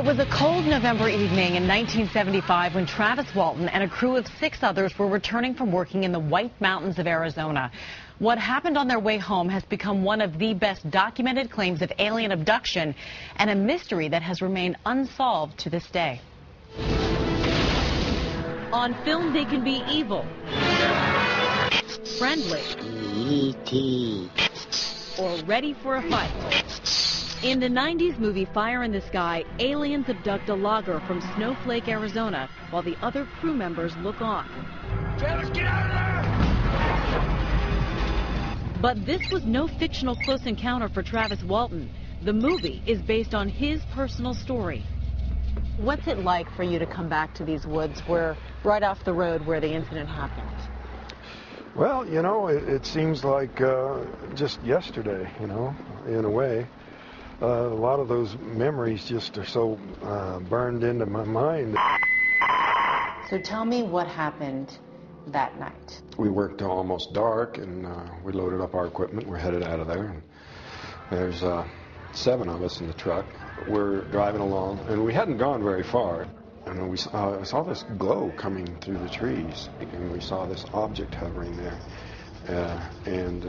was a cold November evening in 1975 when Travis Walton and a crew of 6 others were returning from working in the White Mountains of Arizona. What happened on their way home has become one of the best documented claims of alien abduction and a mystery that has remained unsolved to this day. On film, they can be evil, friendly, E.T. or ready for a fight. In the 90s movie Fire in the Sky, aliens abduct a logger from Snowflake, Arizona, while the other crew members look on. Travis, get out of there! But this was no fictional close encounter for Travis Walton. The movie is based on his personal story. What's it like for you to come back to these woods where, right off the road where the incident happened? Well, you know, it seems like just yesterday, you know, in a way. A lot of those memories just are so burned into my mind. So tell me what happened that night. We worked till almost dark, and we loaded up our equipment. We're headed out of there. And there's 7 of us in the truck. We're driving along, and we hadn't gone very far. And we saw this glow coming through the trees, and we saw this object hovering there, and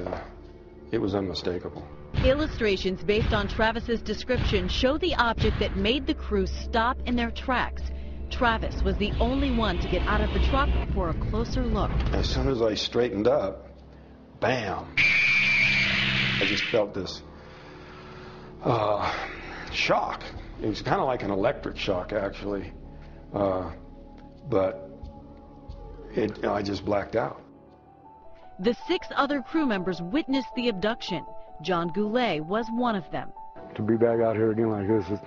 it was unmistakable. Illustrations based on Travis's description show the object that made the crew stop in their tracks. Travis was the only one to get out of the truck for a closer look. As soon as I straightened up, bam! I just felt this shock. It was kind of like an electric shock, actually. But I just blacked out. The 6 other crew members witnessed the abduction. John Goulet was one of them. To be back out here again like this,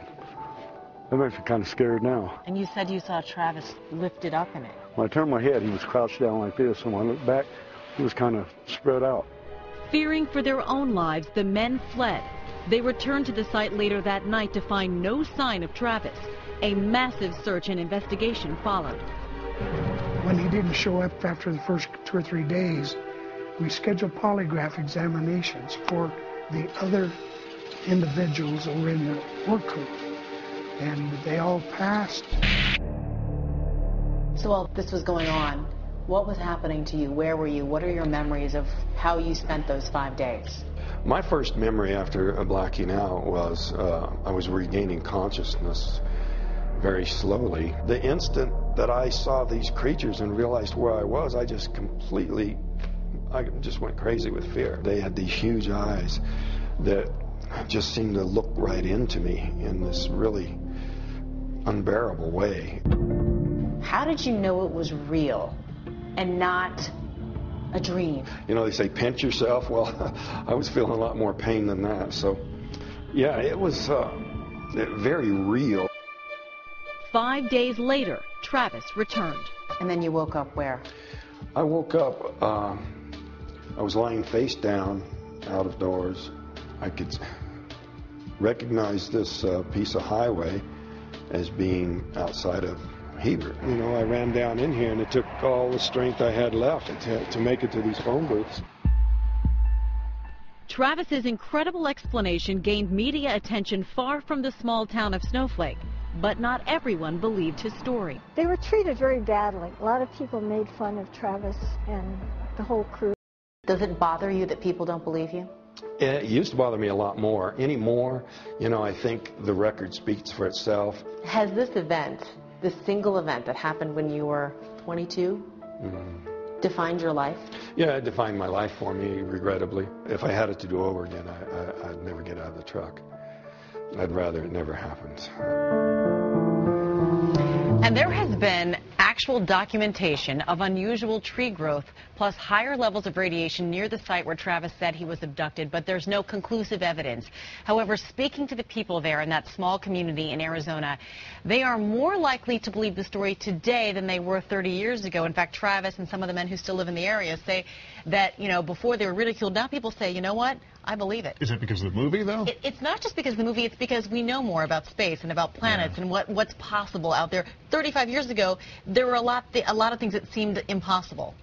that makes me kind of scared now. And you said you saw Travis lifted up in it. When I turned my head, he was crouched down like this, and when I looked back, he was kind of spread out. Fearing for their own lives, the men fled. They returned to the site later that night to find no sign of Travis. A massive search and investigation followed. When he didn't show up after the first 2 or 3 days, we scheduled polygraph examinations for the other individuals that were in the work crew, and they all passed. So while this was going on, what was happening to you? Where were you? What are your memories of how you spent those 5 days? My first memory after blacking out was I was regaining consciousness very slowly. The instant that I saw these creatures and realized where I was, I just went crazy with fear. They had these huge eyes that just seemed to look right into me in this really unbearable way. How did you know it was real and not a dream? You know, they say pinch yourself. Well, I was feeling a lot more pain than that. So, yeah, it was very real. 5 days later, Travis returned. And then you woke up where? I woke up, I was lying face down out of doors. I could recognize this piece of highway as being outside of Hebert. You know, I ran down in here, and it took all the strength I had left to make it to these phone booths. Travis's incredible explanation gained media attention far from the small town of Snowflake, but not everyone believed his story. They were treated very badly. A lot of people made fun of Travis and the whole crew. Does it bother you that people don't believe you? It used to bother me a lot more. Anymore, you know, I think the record speaks for itself. Has this event, this single event that happened when you were 22, defined your life? Yeah, it defined my life for me, regrettably. If I had it to do over again, I'd never get out of the truck. I'd rather it never happened. And there has been actual documentation of unusual tree growth, plus higher levels of radiation near the site where Travis said he was abducted, but there's no conclusive evidence. However, speaking to the people there in that small community in Arizona, they are more likely to believe the story today than they were 30 years ago. In fact, Travis and some of the men who still live in the area say that, you know, before they were ridiculed, now people say, you know what? I believe it. Is it because of the movie, though? It's not just because of the movie. It's because we know more about space and about planets and what's possible out there. 35 years ago, there were a lot of things that seemed impossible.